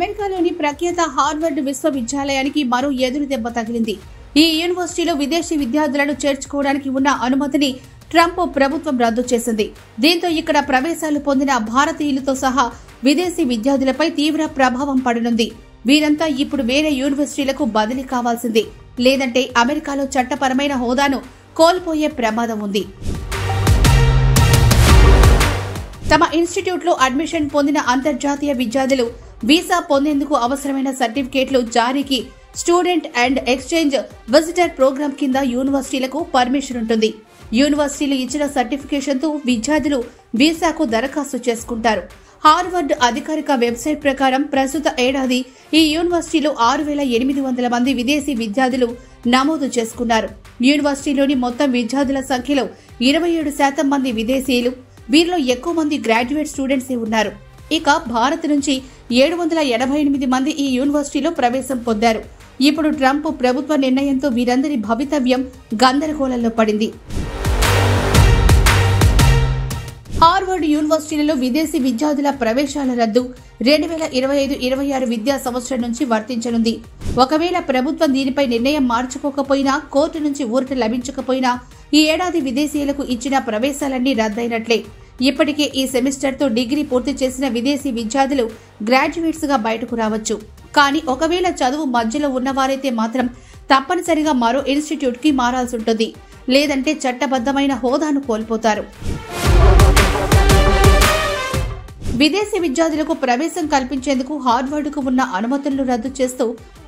అమెరికాలోని ప్రఖ్యాత హార్వర్డ్ విశ్వవిద్యాలయానికి మరో ఎదురు దెబ్బ తగిలింది. ఈ యూనివర్సిటీలో విదేశీ విద్యార్థులను చేర్చుకోవడానికి ఉన్న అనుమతిని ట్రంప్ ప్రభుత్వం రద్దు చేసింది. దీంతో ఇక్కడ ప్రవేశాలు పొందిన భారతీయులతో సహా విదేశీ విద్యార్థులపై తీవ్ర ప్రభావం పడనుంది. వీరంతా ఇప్పుడు వేరే యూనివర్సిటీలకు బదిలీ కావాల్సిందే, లేదంటే అమెరికాలో చట్టపరమైన హోదాను కోల్పోయే ప్రమాదం ఉంది. తమ ఇన్స్టిట్యూట్లో అడ్మిషన్ పొందిన అంతర్జాతీయ విద్యార్థులు వీసా పొందేందుకు అవసరమైన సర్టిఫికేట్లు జారీకి student and exchange visitor program కింద యూనివర్సిటీలకు పర్మిషన్ ఉంటుంది. యూనివర్సిటీలు ఇచ్చిన సర్టిఫికేషన్తో విద్యార్థులు వీసాకు దరఖాస్తు చేసుకుంటారు. హార్వర్డ్ అధికారిక వెబ్సైట్ ప్రకారం ప్రస్తుత ఏడాది ఈ యూనివర్సిటీలో 6,800 మంది విదేశీ విద్యార్థులు నమోదు చేసుకున్నారు. యూనివర్సిటీలోని మొత్తం విద్యార్థుల సంఖ్యలో 27% మంది విదేశీయులు. వీరిలో ఎక్కువ మంది గ్రాడ్యుయేట్ స్టూడెంట్సే ఉన్నారు. ఇక భారత్ నుంచి 788 మంది ఈ యూనివర్సిటీలో ప్రవేశం పొందారు. ఇప్పుడు ట్రంప్ ప్రభుత్వ నిర్ణయంతో వీరందరి భవితవ్యం గందరగోళంలో పడింది. హార్వర్డ్ యూనివర్సిటీలలో విదేశీ విద్యార్థుల ప్రవేశాల రద్దు 2025-26 విద్యా సంవత్సరం నుంచి వర్తించనుంది. ఒకవేళ ప్రభుత్వం దీనిపై నిర్ణయం మార్చుకోకపోయినా, కోర్టు నుంచి ఊరట లభించకపోయినా ఈ ఏడాది విదేశీయులకు ఇచ్చిన ప్రవేశాలన్నీ రద్దయినట్లే. ఇప్పటికే ఈ సెమిస్టర్తో డిగ్రీ పూర్తి చేసిన విదేశీ విద్యార్థులు గ్రాడ్యుయేట్స్ గా బయటకు రావచ్చు. కానీ ఒకవేళ చదువు మధ్యలో ఉన్నవారైతే మాత్రం తప్పనిసరిగా మరో ఇన్స్టిట్యూట్ కి మారాల్సి ఉంటుంది, లేదంటే చట్టబద్దమైన హోదాను కోల్పోతారు. విదేశీ విద్యార్థులకు ప్రవేశం కల్పించేందుకు హార్వర్డ్కు ఉన్న అనుమతులను రద్దు చేస్తూ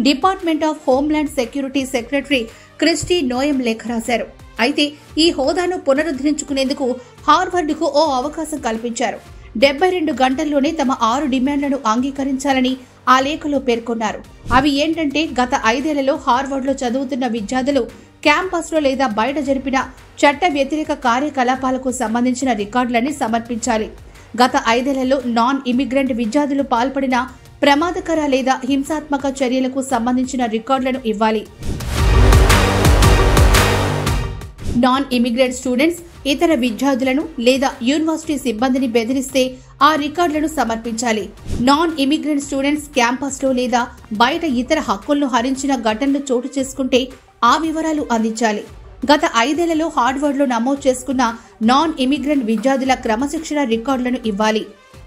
Department of Homeland Security Secretary Kristi Noem లేఖ రాశారు. అయితే ఈ హోదాను పునరుద్ధరించుకునేందుకు హార్వర్డ్కు ఓ అవకాశం కల్పించారు. 72 గంటల్లోనే తమ 6 డిమాండ్లను అంగీకరించాలని ఆ లేఖలో పేర్కొన్నారు. అవి ఏంటంటే, గత 5 ఏళ్లలో హార్వర్డ్లో చదువుతున్న విద్యార్థులు క్యాంపస్లో లేదా బయట జరిపిన చట్ట వ్యతిరేక కార్యకలాపాలకు సంబంధించిన రికార్డులని సమర్పించాలి. గత 5 ఏళ్లలో నాన్ ఇమిగ్రెంట్ విద్యార్థులు పాల్పడిన ప్రమాదకర లేదా హింసాత్మక చర్యలకు సంబంధించిన రికార్డులను ఇవ్వాలి. నాన్ ఇమిగ్రెంట్ స్టూడెంట్స్ ఇతర విద్యార్థులను లేదా యూనివర్సిటీ సిబ్బందిని బెదిరిస్తే ఆ రికార్డులను సమర్పించాలి. నాన్ ఇమిగ్రెంట్ స్టూడెంట్స్ క్యాంపస్లో లేదా బయట ఇతర హక్కులను హరించిన ఘటనలు చోటు చేసుకుంటే ఆ వివరాలు అందించాలి. గత 5 ఏళ్లలో హార్వర్డ్లో నమోదు చేసుకున్న నాన్ ఇమిగ్రెంట్ విద్యార్థుల క్రమశిక్షణ రికార్డులను ఇవ్వాలి.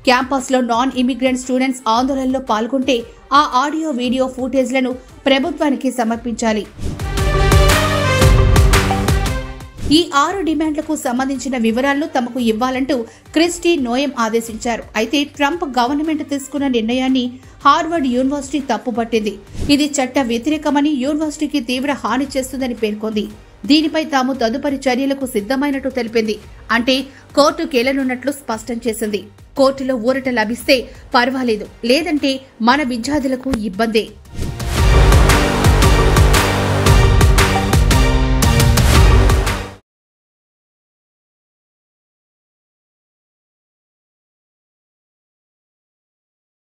క్యాంపస్లో నాన్ ఇమిగ్రెంట్ స్టూడెంట్స్ ఆందోళనలో పాల్గొంటే ఆ ఆడియో వీడియో ఫుటేజ్లను ప్రభుత్వానికి సమర్పించాలి. ఈ 6 డిమాండ్లకు సంబంధించిన వివరాలను తమకు ఇవ్వాలంటూ క్రిస్టీ నోయం ఆదేశించారు. అయితే ట్రంప్ గవర్నమెంట్ తీసుకున్న నిర్ణయాన్ని హార్వర్డ్ యూనివర్సిటీ తప్పుపట్టింది. ఇది చట్ట వ్యతిరేకమని, యూనివర్సిటీకి తీవ్ర హాని చేస్తుందని పేర్కొంది. దీనిపై తాము తదుపరి చర్యలకు సిద్ధమైనట్టు తెలిపింది. అంటే కోర్టుకెళ్లనున్నట్లు స్పష్టం చేసింది. కోర్టులో ఊరట లభిస్తే పర్వాలేదు, లేదంటే మన విద్యార్థులకు ఇబ్బందే.